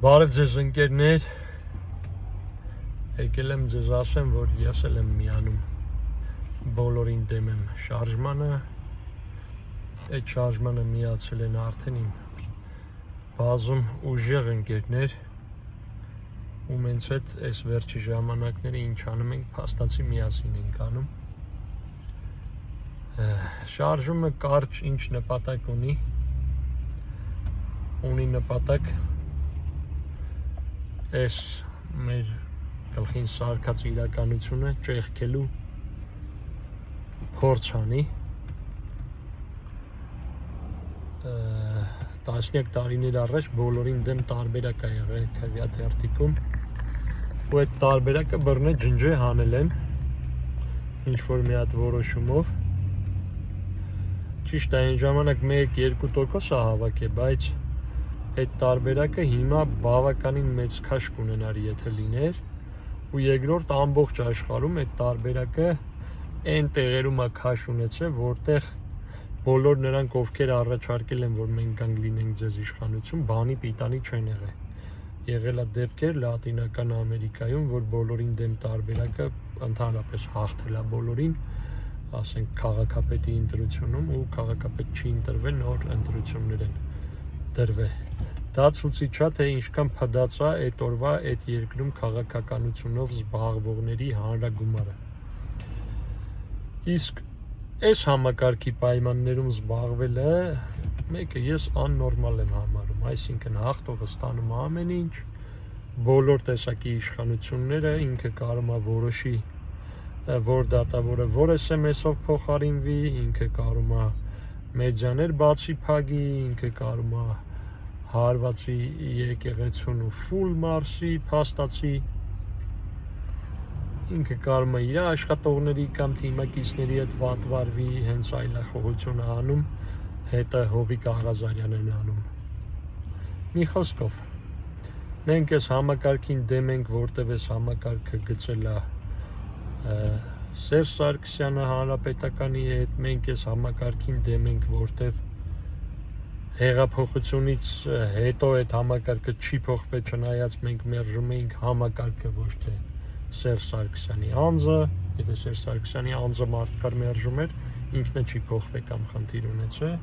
Բարև ձեզ ընկերներ, եկել եմ ձեզ ասեմ, որ ես էլ եմ միանում բոլորին դեմ եմ շարժմանը, այդ շարժմանը միացել են արդեն իմ բազում ուժեղ ընկերներ, ու մենք հետ այս վերջի ժամանակները ինչ անում ենք, փաստացի միասին ենք անում։ Շարժումը կարճ ինչ նպատակ ունի նպատակ այս մեր գլխին սարքած իրականությունը ճեղքելու փորձ անի։ Տասնյակ տարիներ առաջ բոլորին դեմ տարբերակ ա եղել քվեաթերթիկում, ու այդ տարբերակը բռնե ջնջե հանել են ինչ-որ մի հատ որոշումով։ Ճիշտ է, այն ժամանակ 1-2% ա հավաքել, բայց այդ տարբերակը հիմա բավականին մեծ քաշ կունենար, եթե լիներ, ու երկրորդ ամբողջ աշխարհում այդ տարբերակը այն տեղերում է քաշ ունեցել, որտեղ բոլոր նրանք, ովքեր առաջարկել են, որ մենք գանք լինենք ձեզ իշխանություն, բանի պիտանի չեն եղել։ Եղել է դեպքեր Լատինական Ամերիկայում, որ բոլորին դեմ տարբերակը ընդհանրապես հաղթել է բոլորին, ասենք քաղաքապետի ընտրությունում, ու քաղաքապետ չի ընտրվել, նոր ընտրություններ են դրվել։ Դա ցույց է, թե ինչքան փդած է այդ օրվա այդ երկրում քաղաքականությունով զբաղվողների հանրագումարը։ Իսկ այս համակարգի պայմաններում զբաղվելը մեկը ես աննորմալ եմ համարում, այսինքն հաղթողը ստանում է ամեն ինչ, բոլոր տեսակի իշխանությունները, ինքը կարող է որոշի, որ դատավորը որ SMS-ով փոխարինվի, ինքը կարող է մեդիաներ բացի փակի, ինքը կարող է հարվածի եկեղեցուն ու ֆուլ մարսի, փաստացի, ինքը կարող է իր աշխատողների կամ թիմակիցների հետ վատ վարվի, հենց այլախոհություն է անում, հետը Հովիկ Աղազարյանն են անում։ Մի խոսքով, մենք այս համակարգին դեմ ենք, որտեղ այս համակարգը գծել է Սերժ Սարգսյանը Հանրապետականի հետ, մենք այս համակարգին դեմ ենք, որտեղ հեղափոխությունից հետո այդ համակարգը չի փոխվել, չնայած մենք մերժում էինք համակարգը, ոչ թե Սերժ Սարգսյանի անձը, եթե Սերժ Սարգսյանի անձը մարդկար մերժում էր, ինքնը չի փոխվել կամ խնդիր ունեցել,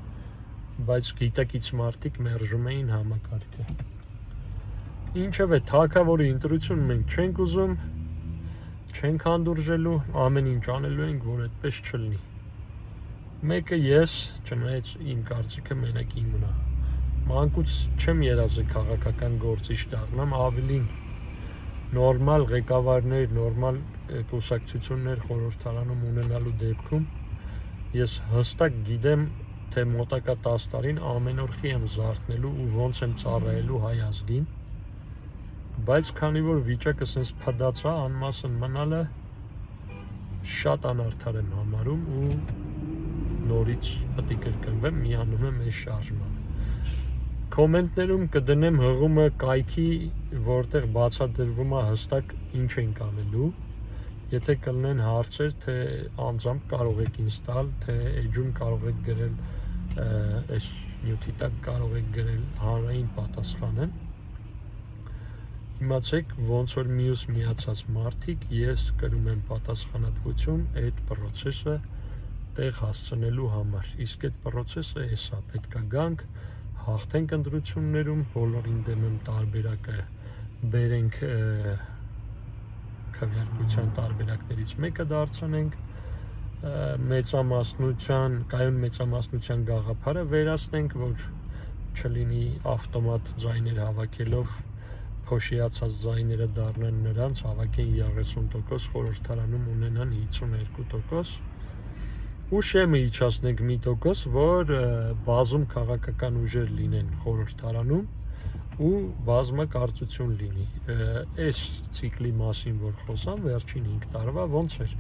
բայց գիտակից մարդիկ մերժում էին համակարգը։ Ինչևէ, թագավորի ընտրություն մենք չենք ուզում, չենք հանդուրժելու, ամեն ինչ անելու ենք, որ այդպես չլինի։ Մեկը ես, չնայած իմ կարծիքը մենակ իմն է, մանկուց չեմ երազել քաղաքական գործիչ դառնամ, ավելին նորմալ ղեկավարներ, նորմալ կուսակցություններ խորհրդարանում ունենալու դեպքում ես հստակ գիտեմ, թե մոտակա 10 տարին ամեն օր խի եմ զարթնելու ու ոնց եմ ծառայելու հայ ազգին, բայց քանի որ վիճակը սենց փդած է, անմասն մնալը շատ անարդար եմ համարում ու նորից պետք է կրկնվեմ, միանում եմ այս շարժմանը։ Կոմենտներում կդնեմ հղումը կայքի, որտեղ բացատրվում է հստակ ինչ ենք անելու, եթե կլինեն հարցեր, թե անձամբ կարող եք ինձ տալ, թե էջում կարող եք գրել, այս նյութի տակ կարող եք գրել հանրային պատասխանը։ Իմացեք, ոնց որ մյուս միացած մարդիկ, ես կրում եմ պատասխանատվություն այդ պրոցեսը տեղ հասցնելու համար, իսկ այդ պրոցեսը էսա, պետք է գանք, հաղթենք ընտրություններում, բոլորին դեմ եմ տարբերակը բերենք քվեարկության տարբերակներից մեկը դարձնենք, կայուն մեծամասնության գաղափարը վերացնենք, որ չլինի ավտոմատ ձայներ հավաքելով, փոշիացած ձայները դառնան նրանց, հավաքեն 30%, խորհրդարանում ունենան 52%, ու շեմը իջացնենք մի տոկոս, որ բազում քաղաքական ուժեր լինեն խորհրդարանում ու բազմակարծություն լինի։ Այս ցիկլի մասին, որ խոսամ, վերջին 5 տարվա ոնց էր,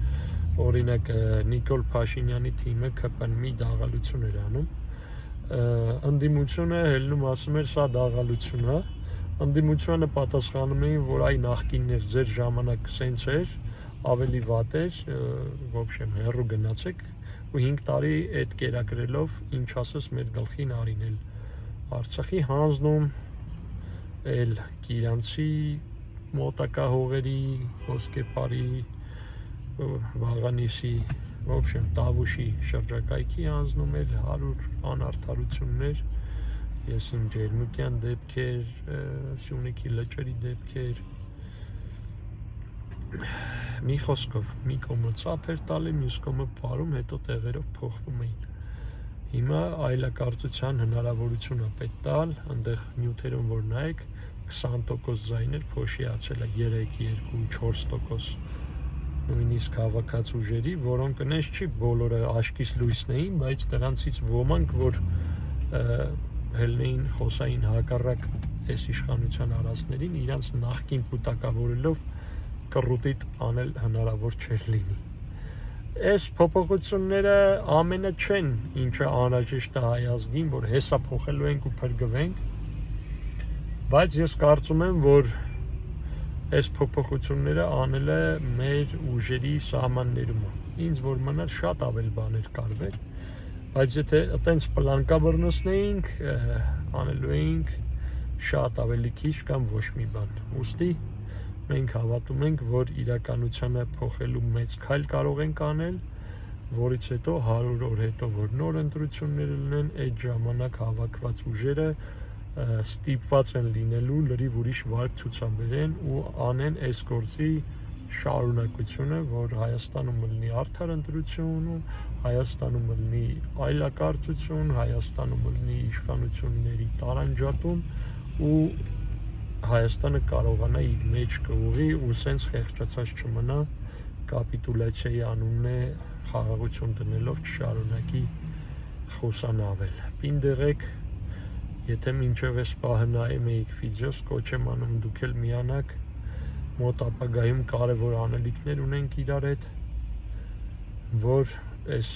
օրինակ Նիկոլ Փաշինյանի թիմը ԿՊՆՄ-ի դաղալություն էր անում, ընդդիմությունը հելնում ասում էր սա դաղալություն է, ընդդիմությանը պատասխանում էին, որ այ նախկիններ ձեր ժամանակ սենց էր, ավելի վատ էր, ոբշեմ հեռու գնացեք, ու 5 տարի այդ կերակրելով, ինչ ասես մեր գլխին արին էլ Արցախի հանձնում, էլ Կիրանցի մոտակա հողերի, Ոսկեպարի, Վաղանիսի, в общем, Տավուշի շրջակայքի անձնում էլ 100 անարդարություններ, ես իմ ջերմուկյան դեպքեր, Սյունիքի լճերի դեպքեր, մի խոսքով, մի կողմը ծափ էր տալի, մյուս կողմը բարում, հետո տեղերով փոխվում էին։ Հիմա այլակարծության հնարավորություն է պետք տալ, այնտեղ նյութերում որ նայեք 20% ձայներ փոշիացել է 3-2-4%, նույնիսկ հավաքած ուժերի, որոնք նենց չի բոլորը աշկից լույսն էին, բայց դրանցից ոմանք, որ հելնեին խոսային հակառակ այս իշխանության արածներին, իրանց նախկին կուտակավորելով կռուտիտ անել հնարավոր չէր լինի։ Այս փոփոխությունները ամենը չեն, ինչը անհրաժեշտ է հայ ազգին, որ հեսա փոխելու ենք ու փրկվենք, բայց ես կարծում եմ, որ այս փոփոխությունները անելը մեր ուժերի սահմաններում է։ Ինձ որ մնար շատ ավել բաներ կարվեր, բայց եթե այտենց պլանկա բռնցնեինք, անելու էինք շատ ավելի քիչ կամ ոչ մի բան։ Ուստի մենք հավատում ենք, որ իրականությունը փոխելու մեծ քայլ կարող ենք անել, որից հետո 100 օր հետո, որ նոր ընտրություններ լինեն, այդ ժամանակ հավաքված ուժերը ստիպված են լինելու լրիվ ուրիշ վարք ցուցաբերեն ու անեն այս գործի շարունակությունը, որ Հայաստանում լինի արդար ընտրություն, Հայաստանում լինի այլակարծություն, Հայաստանում լինի իշխանությունների տարանջատում ու Հայաստանը կարողանա իր մեջ կուղի ու սենց խեղճացած չմնա, կապիտուլյացիայի անունն է խաղաղություն դնելով չշարունակի խոսանավել։ Պինդեղեք, եթե մինչև այս պահը նայում էիք վիդեոս, կոչ եմ անում դուք էլ միանաք, մոտ ապագայում կարևոր անելիքներ ունենք իրար հետ, որ այս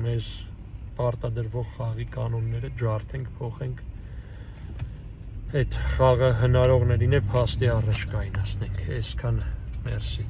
մեզ պարտադրվող խաղի կանոնները ջարդենք, փոխենք, այդ խաղը հնարողներին է փաստի առաջ կայնացնենք, այսքան մերսի։